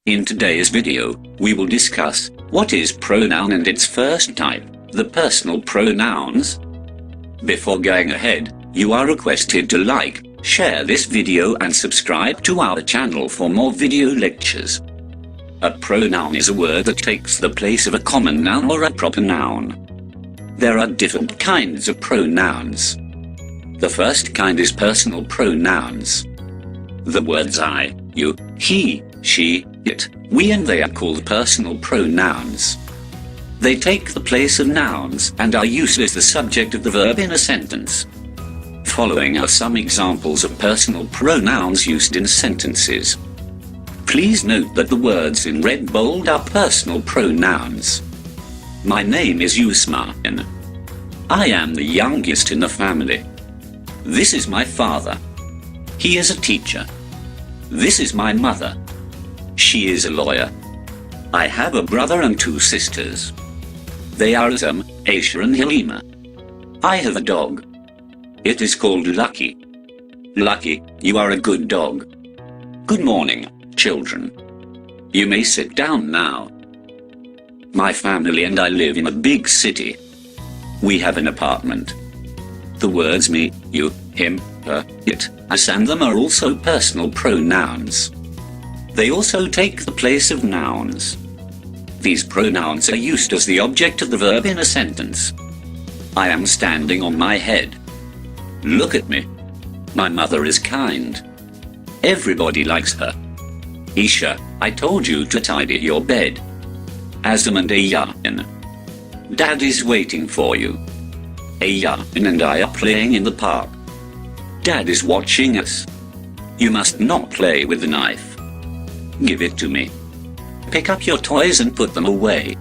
In today's video, we will discuss what is pronoun and its first type, the personal pronouns. Before going ahead, you are requested to like, share this video and subscribe to our channel for more video lectures. A pronoun is a word that takes the place of a common noun or a proper noun. There are different kinds of pronouns. The first kind is personal pronouns. The words I, you, he, she, it, we and they are called personal pronouns. They take the place of nouns and are used as the subject of the verb in a sentence. Following are some examples of personal pronouns used in sentences. Please note that the words in red bold are personal pronouns. My name is Usman. I am the youngest in the family. This is my father. He is a teacher. This is my mother. She is a lawyer. I have a brother and two sisters. They are Azam, Aisha and Halima. I have a dog. It is called Lucky. Lucky, you are a good dog. Good morning, children. You may sit down now. My family and I live in a big city. We have an apartment. The words me, you, him, her, it, us and them are also personal pronouns. They also take the place of nouns. These pronouns are used as the object of the verb in a sentence. I am standing on my head. Look at me. My mother is kind. Everybody likes her. Isha, I told you to tidy your bed. Azam and Ayayan. Dad is waiting for you. Ayayan and I are playing in the park. Dad is watching us. You must not play with the knife. Give it to me. Pick up your toys and put them away.